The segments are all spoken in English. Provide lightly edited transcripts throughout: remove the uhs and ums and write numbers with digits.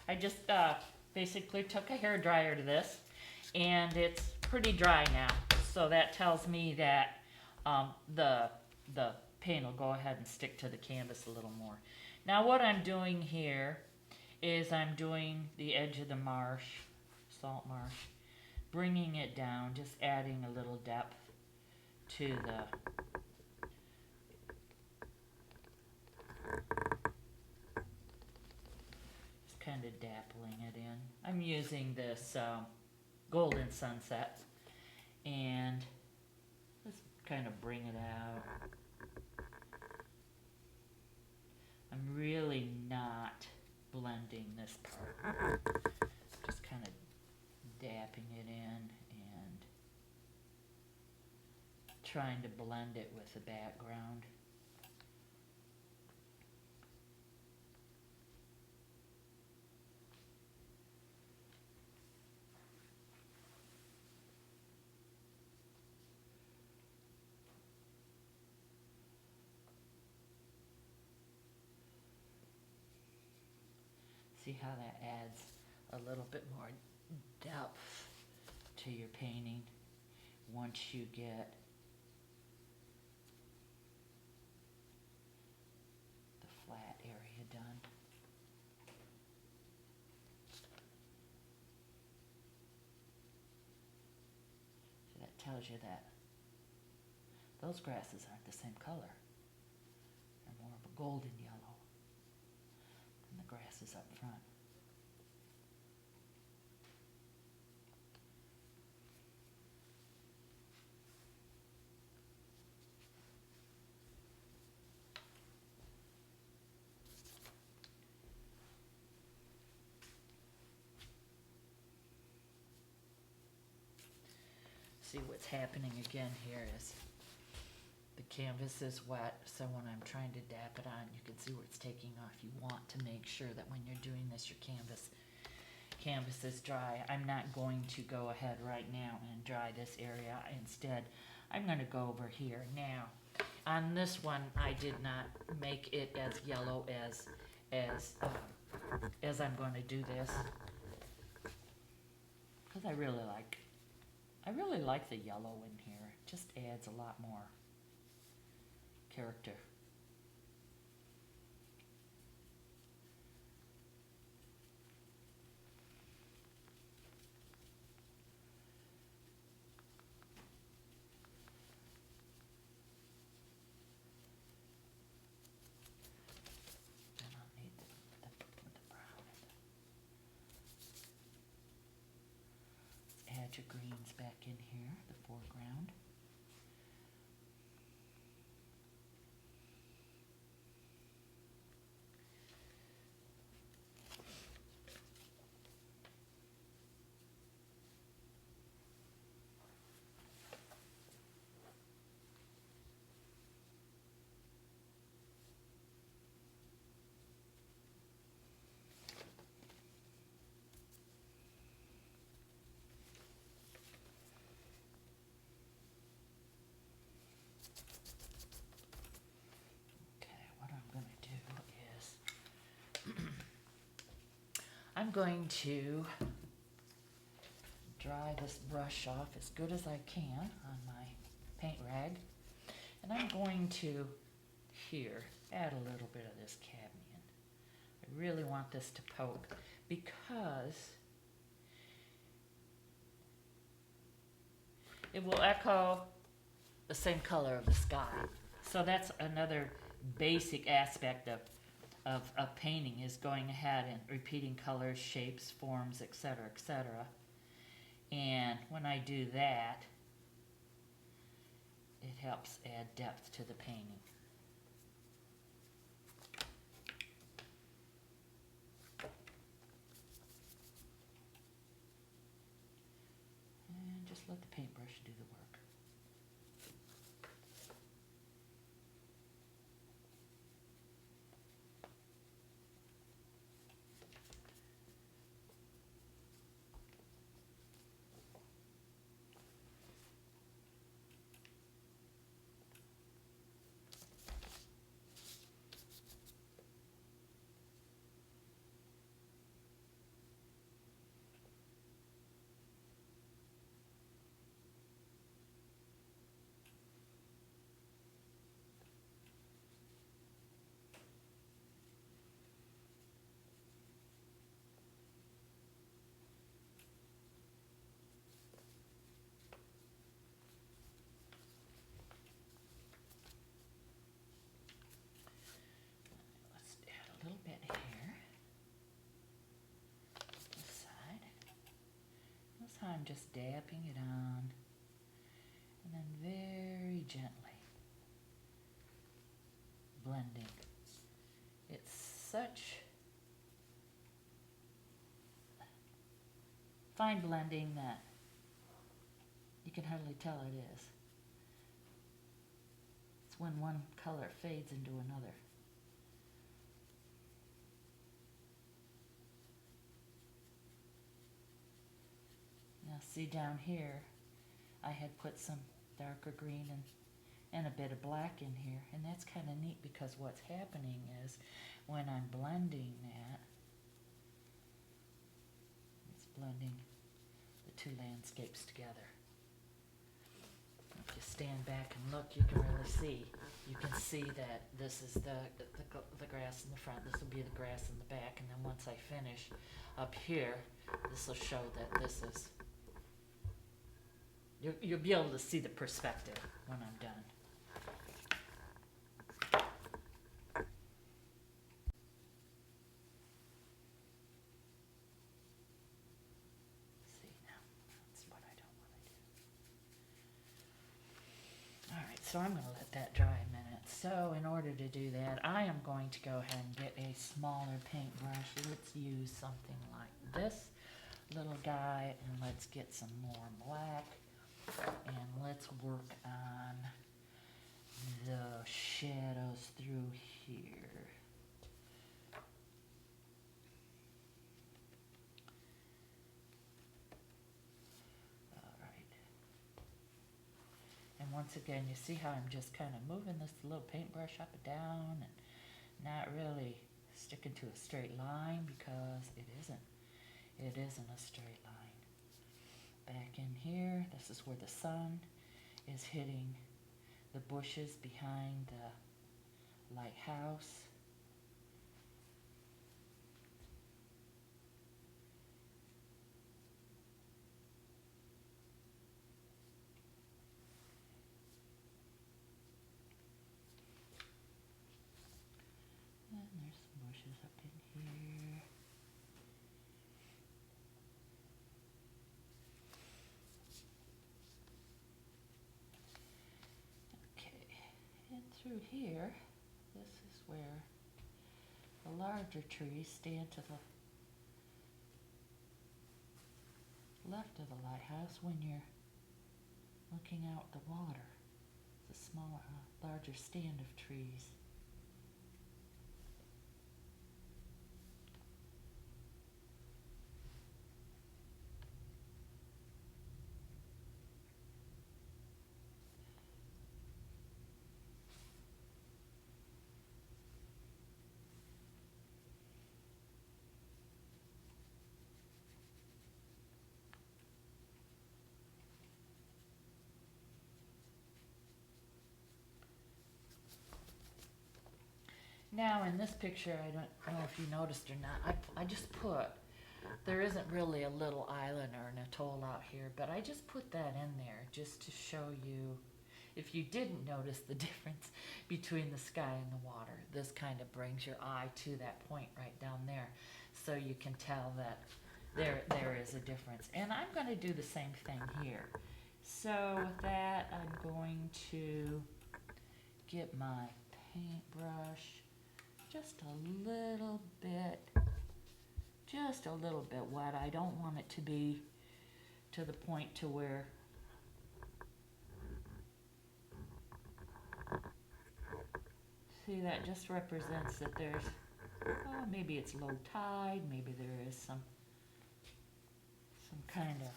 I just basically took a hair dryer to this, and it's pretty dry now. So that tells me that the paint will go ahead and stick to the canvas a little more. Now what I'm doing here is I'm doing the edge of the marsh, salt marsh, bringing it down, just adding a little depth to just kind of dappling it in. I'm using this golden sunset, and let's kind of bring it out. I'm really not blending this part, just kind of dapping it in and trying to blend it with the background. See how that adds a little bit more depth to your painting once you get the flat area done. So that tells you that those grasses aren't the same color. They're more of a golden yellow than the grasses up front. See what's happening again here is the canvas is wet, so when I'm trying to dap it on, you can see where it's taking off. You want to make sure that when you're doing this, your canvas is dry. I'm not going to go ahead right now and dry this area. Instead, I'm going to go over here. Now, on this one, I did not make it as yellow as I'm going to do this, because I really like the yellow in here. It just adds a lot more character. Then I'll need the brown. Let's add your greens back in here, the foreground. I'm going to dry this brush off as good as I can on my paint rag. And I'm going to, here, add a little bit of this cadmium. I really want this to poke because it will echo the same color of the sky. So that's another basic aspect of painting, is going ahead and repeating colors, shapes, forms, etc., etc. And when I do that, it helps add depth to the painting. And just let the paintbrush do the work. I'm just dapping it on, and then very gently blending. It's such fine blending that you can hardly tell it is. It's when one color fades into another. Now see down here, I had put some darker green and a bit of black in here, and that's kind of neat because what's happening is when I'm blending that, it's blending the two landscapes together. If you stand back and look, you can really see. You can see that this is the grass in the front, this will be the grass in the back, and then once I finish up here, this will show that this is, you'll be able to see the perspective when I'm done. See now, that's what I don't want to do. Alright, so I'm going to let that dry a minute. So in order to do that, I am going to go ahead and get a smaller paintbrush. Let's use something like this little guy, and let's get some more black. And let's work on the shadows through here. Alright. And once again, you see how I'm just kind of moving this little paintbrush up and down and not really sticking to a straight line because it isn't. It isn't a straight line. Back in here, this is where the sun is hitting the bushes behind the lighthouse. And there's some bushes up in here. Through here, this is where the larger trees stand to the left of the lighthouse when you're looking out the water. It's a smaller, larger stand of trees. Now in this picture, I don't know if you noticed or not, I just put, there isn't really a little island or an atoll out here, but I just put that in there just to show you, if you didn't notice the difference between the sky and the water. This kind of brings your eye to that point right down there, so you can tell that there is a difference. And I'm going to do the same thing here. So with that, I'm going to get my paintbrush just a little bit wet. I don't want it to be to the point to where see, that just represents that there's, maybe it's low tide, maybe there is some kind of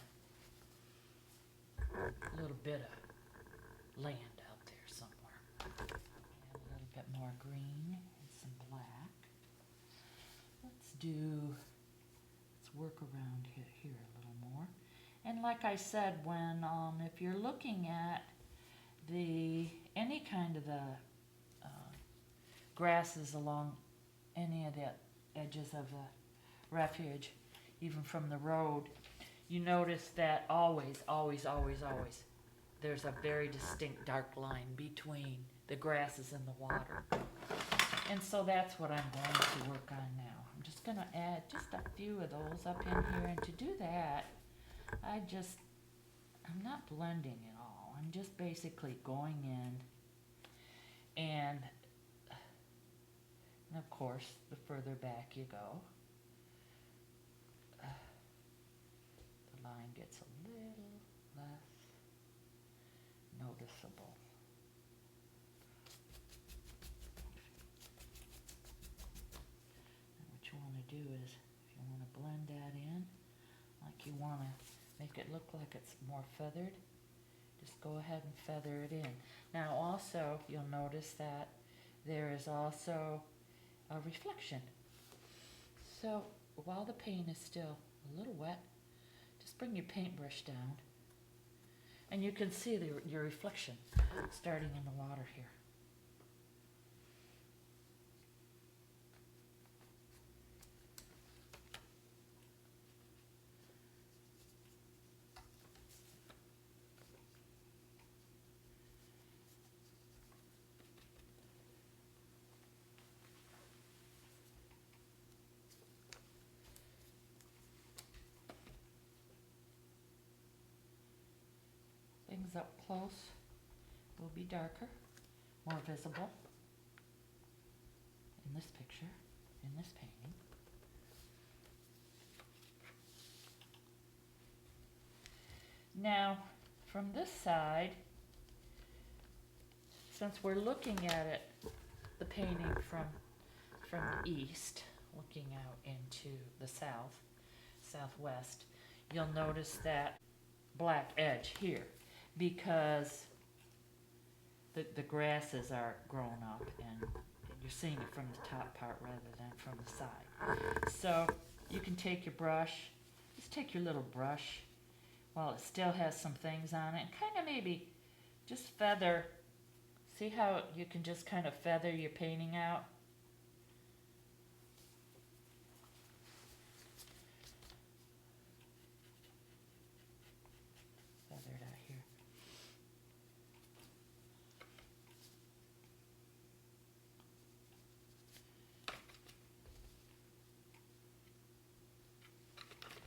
little bit of land out there somewhere. Add a little bit more green and some black. Let's work around here a little more. And like I said, when if you're looking at any kind of the grasses along any of the edges of the refuge, even from the road, you notice that always, there's a very distinct dark line between the grasses and the water. And so that's what I'm going to work on now. I'm just going to add just a few of those up in here, and to do that, I'm not blending at all. I'm just basically going in and of course, the further back you go, the line gets a little less noticeable. And what you want to do is, if you want to blend that in, like you want to make it look like it's more feathered, just go ahead and feather it in. Now also, you'll notice that there is also a reflection. So while the paint is still a little wet, just bring your paintbrush down and you can see your reflection starting in the water here. Things up close will be darker, more visible in this picture, in this painting. Now, from this side, since we're looking at it, the painting from the east, looking out into the southwest, you'll notice that black edge here because the grasses are grown up and you're seeing it from the top part rather than from the side. So you can take your brush, just take your little brush while it still has some things on it and kind of maybe just feather. See how you can just kind of feather your painting out? Feather it out here.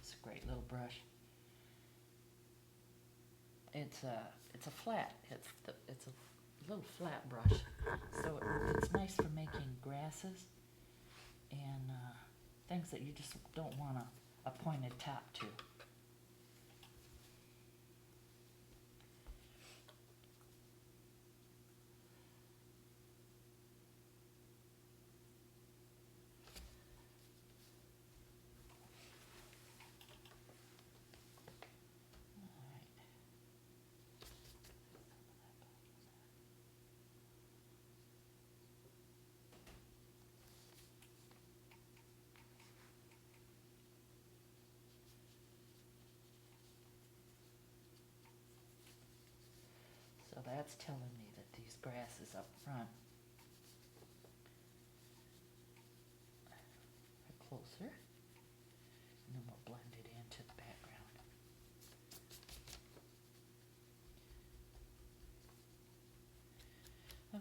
It's a great little brush. It's a flat. It's a little flat brush, so it's nice for making grasses and things that you just don't want a pointed top to. So that's telling me that these grasses up front are closer, and then we'll blend it into the background.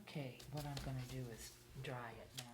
Okay, what I'm going to do is dry it now.